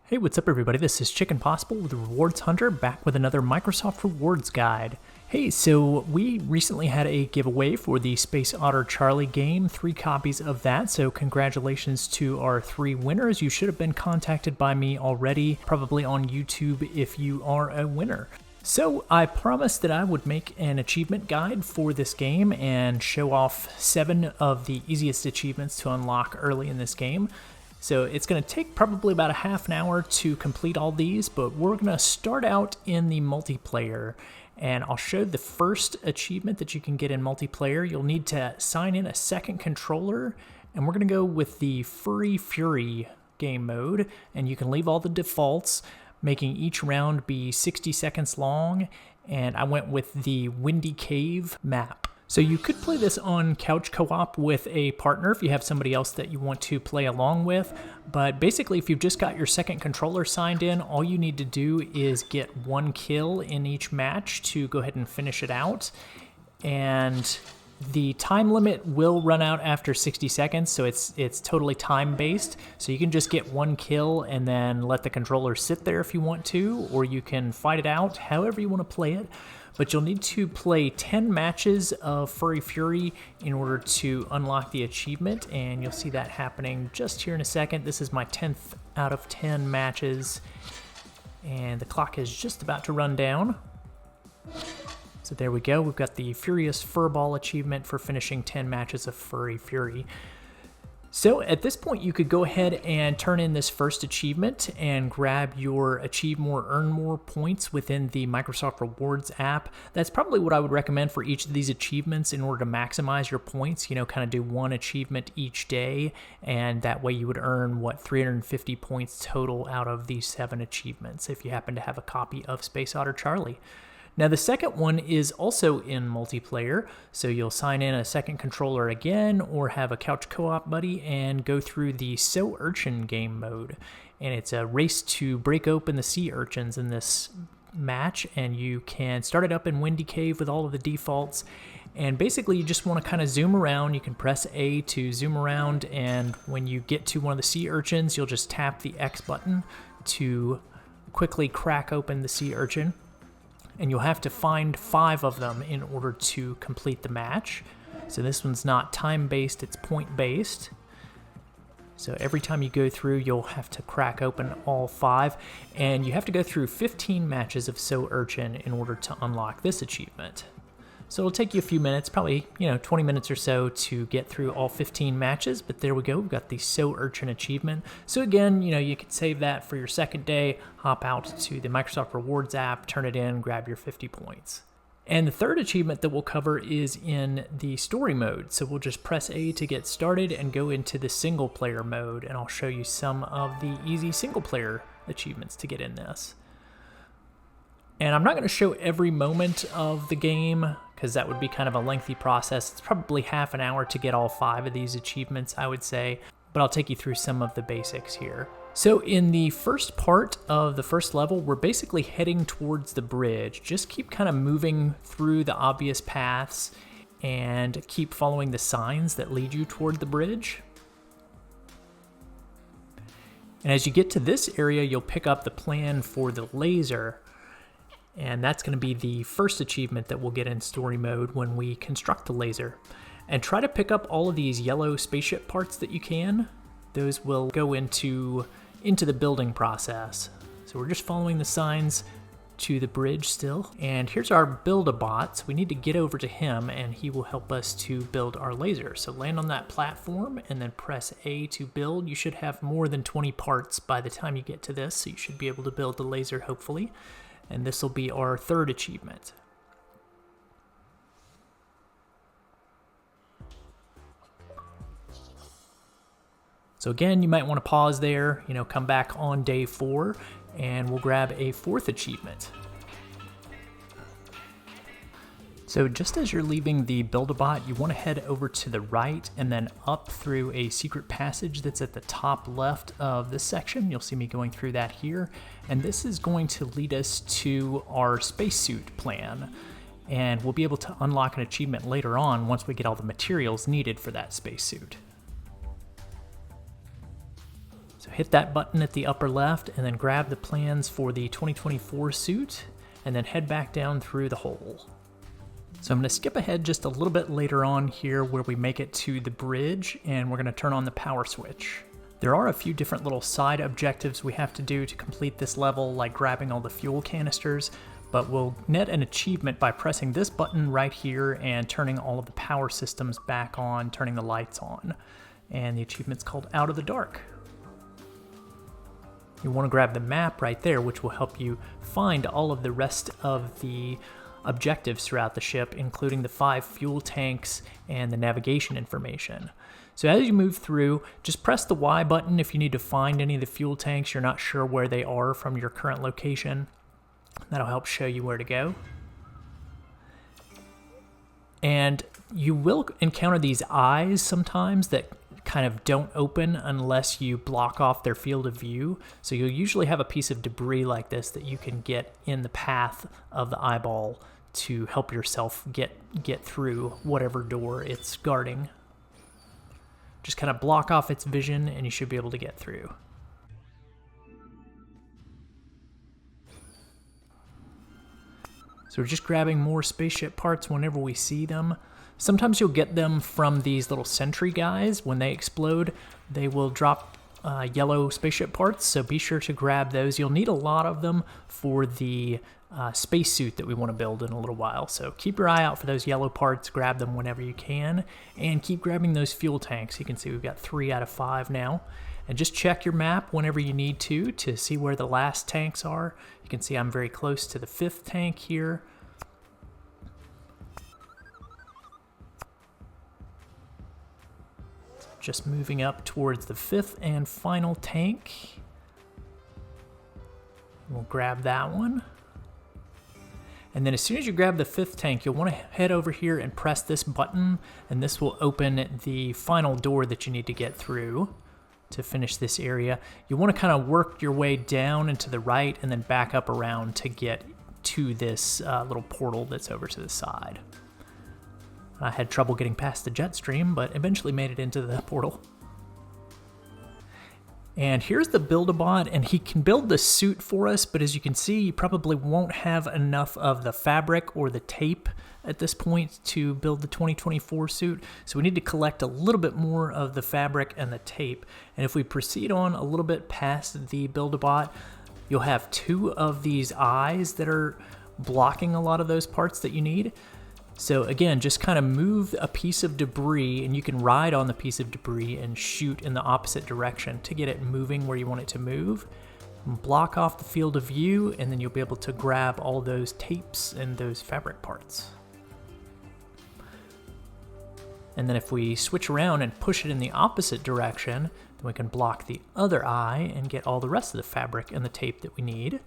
Hey, what's up everybody? This is Chicken Possible with Rewards Hunter, back with another Microsoft Rewards guide. Hey, so we recently had a giveaway for the Space Otter Charlie game, 3 copies of that, so congratulations to our 3 winners. You should have been contacted by me already, probably on YouTube if you are a winner. So I promised that I would make an achievement guide for this game and show off 7 of the easiest achievements to unlock early in this game. So it's going to take probably about a half an hour to complete all these, but we're going to start out in the multiplayer. And I'll show the first achievement that you can get in multiplayer. You'll need to sign in a second controller, and we're going to go with the Furry Fury game mode. And you can leave all the defaults, making each round be 60 seconds long. And I went with the Windy Cave map. So you could play this on couch co-op with a partner if you have somebody else that you want to play along with. But basically, if you've just got your second controller signed in, all you need to do is get 1 kill in each match to go ahead and finish it out. And the time limit will run out after 60 seconds, so it's totally time-based. So you can just get 1 kill and then let the controller sit there if you want to, or you can fight it out however you want to play it. But you'll need to play 10 matches of Furry Fury in order to unlock the achievement, and you'll see that happening just here in a second. This is my 10th out of 10 matches, and the clock is just about to run down. So there we go, we've got the Furious Furball achievement for finishing 10 matches of Furry Fury. So at this point, you could go ahead and turn in this first achievement and grab your Achieve More, Earn More points within the Microsoft Rewards app. That's probably what I would recommend for each of these achievements in order to maximize your points. You know, kind of do 1 achievement each day, and that way you would earn, 350 points total out of these 7 achievements if you happen to have a copy of Space Otter Charlie. Now the second one is also in multiplayer, so you'll sign in a second controller again or have a couch co-op buddy and go through the So Urchin game mode. And it's a race to break open the sea urchins in this match, and you can start it up in Windy Cave with all of the defaults. And basically you just want to kind of zoom around. You can press A to zoom around, and when you get to one of the sea urchins, you'll just tap the X button to quickly crack open the sea urchin. And you'll have to find 5 of them in order to complete the match. So this one's not time-based, it's point-based. So every time you go through, you'll have to crack open all 5. And you have to go through 15 matches of So Urchin in order to unlock this achievement. So it'll take you a few minutes, probably 20 minutes or so to get through all 15 matches, but there we go, we've got the So Urchin achievement. So again, you could save that for your second day, hop out to the Microsoft Rewards app, turn it in, grab your 50 points. And the third achievement that we'll cover is in the story mode. So we'll just press A to get started and go into the single player mode, and I'll show you some of the easy single player achievements to get in this. And I'm not going to show every moment of the game because that would be kind of a lengthy process. It's probably half an hour to get all 5 of these achievements, I would say, but I'll take you through some of the basics here. So in the first part of the first level, we're basically heading towards the bridge. Just keep kind of moving through the obvious paths and keep following the signs that lead you toward the bridge. And as you get to this area, you'll pick up the plan for the laser. And that's going to be the first achievement that we'll get in story mode when we construct the laser. And try to pick up all of these yellow spaceship parts that you can. Those will go into the building process. So we're just following the signs to the bridge still. And here's our Build-A-Bot. So we need to get over to him and he will help us to build our laser. So land on that platform and then press A to build. You should have more than 20 parts by the time you get to this, so you should be able to build the laser hopefully. And this will be our third achievement. So again, you might want to pause there, come back on day 4, and we'll grab a 4th achievement. So just as you're leaving the Build-A-Bot, you want to head over to the right and then up through a secret passage that's at the top left of this section. You'll see me going through that here. And this is going to lead us to our spacesuit plan. And we'll be able to unlock an achievement later on once we get all the materials needed for that spacesuit. So hit that button at the upper left and then grab the plans for the 2024 suit and then head back down through the hole. So I'm going to skip ahead just a little bit later on here where we make it to the bridge and we're going to turn on the power switch. There are a few different little side objectives we have to do to complete this level, like grabbing all the fuel canisters, but we'll net an achievement by pressing this button right here and turning all of the power systems back on, turning the lights on. And the achievement's called Out of the Dark. You want to grab the map right there, which will help you find all of the rest of the objectives throughout the ship, including the 5 fuel tanks and the navigation information. So as you move through, just press the Y button if you need to find any of the fuel tanks you're not sure where they are from your current location. That'll help show you where to go. And you will encounter these eyes sometimes that kind of don't open unless you block off their field of view. So you'll usually have a piece of debris like this that you can get in the path of the eyeball to help yourself get through whatever door it's guarding. Just kind of block off its vision and you should be able to get through. So we're just grabbing more spaceship parts whenever we see them. Sometimes you'll get them from these little sentry guys. When they explode, they will drop yellow spaceship parts, so be sure to grab those. You'll need a lot of them for the spacesuit that we want to build in a little while. So keep your eye out for those yellow parts, grab them whenever you can, and keep grabbing those fuel tanks. You can see we've got 3 out of 5 now. And just check your map whenever you need to see where the last tanks are. You can see I'm very close to the 5th tank here. Just moving up towards the 5th and final tank. We'll grab that one. And then as soon as you grab the 5th tank, you'll want to head over here and press this button, and this will open the final door that you need to get through to finish this area. You want to kind of work your way down and to the right and then back up around to get to this little portal that's over to the side. I had trouble getting past the jet stream, but eventually made it into the portal. And here's the Build-A-Bot, and he can build the suit for us, but as you can see, you probably won't have enough of the fabric or the tape at this point to build the 2024 suit. So we need to collect a little bit more of the fabric and the tape. And if we proceed on a little bit past the Build-A-Bot, you'll have 2 of these eyes that are blocking a lot of those parts that you need. So again, just kind of move a piece of debris, and you can ride on the piece of debris and shoot in the opposite direction to get it moving where you want it to move. Block off the field of view, and then you'll be able to grab all those tapes and those fabric parts. And then if we switch around and push it in the opposite direction, then we can block the other eye and get all the rest of the fabric and the tape that we need.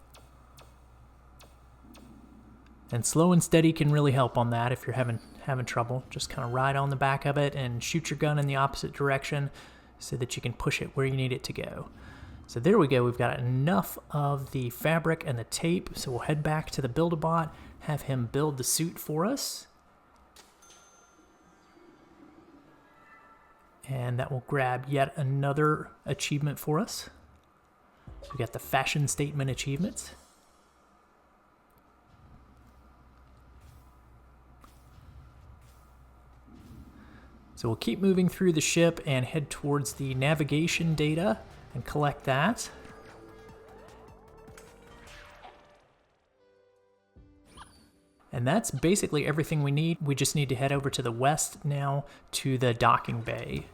And slow and steady can really help on that if you're having trouble. Just kind of ride on the back of it and shoot your gun in the opposite direction so that you can push it where you need it to go. So there we go. We've got enough of the fabric and the tape. So we'll head back to the Build-A-Bot, have him build the suit for us. And that will grab yet another achievement for us. So we got the fashion statement achievements. So we'll keep moving through the ship and head towards the navigation data and collect that. And that's basically everything we need. We just need to head over to the west now to the docking bay.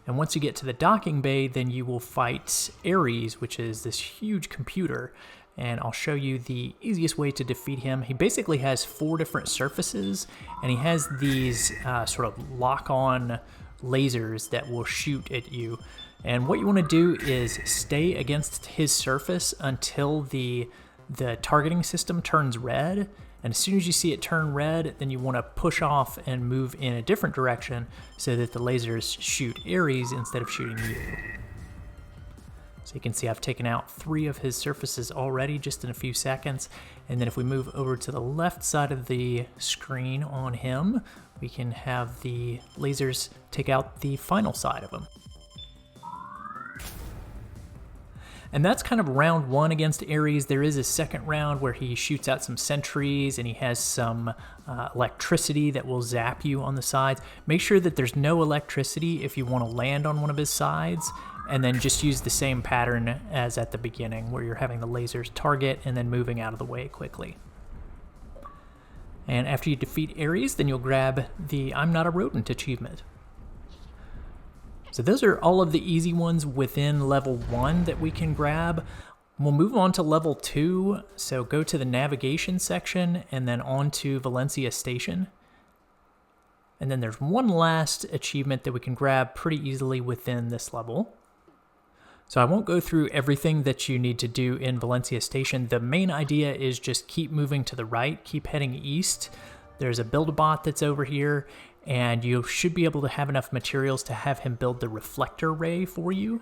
And once you get to the docking bay, then you will fight Ares, which is this huge computer. And I'll show you the easiest way to defeat him. He basically has 4 different surfaces, and he has these sort of lock-on lasers that will shoot at you. And what you want to do is stay against his surface until the targeting system turns red. And as soon as you see it turn red, then you want to push off and move in a different direction so that the lasers shoot Ares instead of shooting you. So you can see I've taken out 3 of his surfaces already just in a few seconds. And then if we move over to the left side of the screen on him, we can have the lasers take out the final side of him. And that's kind of round 1 against Ares. There is a second round where he shoots out some sentries and he has some electricity that will zap you on the sides. Make sure that there's no electricity if you want to land on one of his sides, and then just use the same pattern as at the beginning where you're having the lasers target and then moving out of the way quickly. And after you defeat Ares, then you'll grab the I'm Not a Rodent achievement. So those are all of the easy ones within level 1 that we can grab. We'll move on to level 2, so go to the navigation section and then on to Valencia Station. And then there's one last achievement that we can grab pretty easily within this level. So I won't go through everything that you need to do in Valencia Station. The main idea is just keep moving to the right, keep heading east. There's a Build-A-Bot that's over here, and you should be able to have enough materials to have him build the reflector ray for you.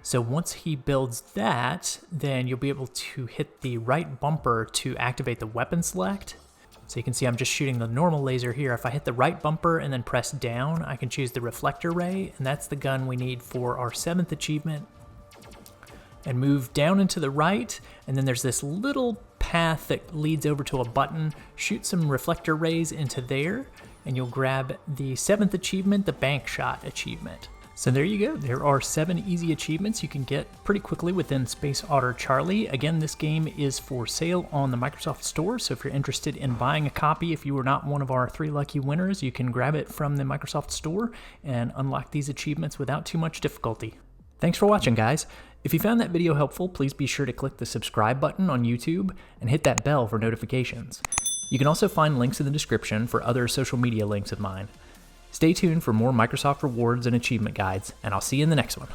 So once he builds that, then you'll be able to hit the right bumper to activate the weapon select. So you can see I'm just shooting the normal laser here. If I hit the right bumper and then press down, I can choose the reflector ray, and that's the gun we need for our 7th achievement. And move down and to the right, and then there's this little path that leads over to a button. Shoot some reflector rays into there, and you'll grab the 7th achievement, the bank shot achievement. So there you go. There are 7 easy achievements you can get pretty quickly within Space Otter Charlie. Again, this game is for sale on the Microsoft Store, so if you're interested in buying a copy, if you were not one of our 3 lucky winners, you can grab it from the Microsoft Store and unlock these achievements without too much difficulty. Thanks for watching, guys. If you found that video helpful, please be sure to click the subscribe button on YouTube and hit that bell for notifications. You can also find links in the description for other social media links of mine. Stay tuned for more Microsoft rewards and achievement guides, and I'll see you in the next one.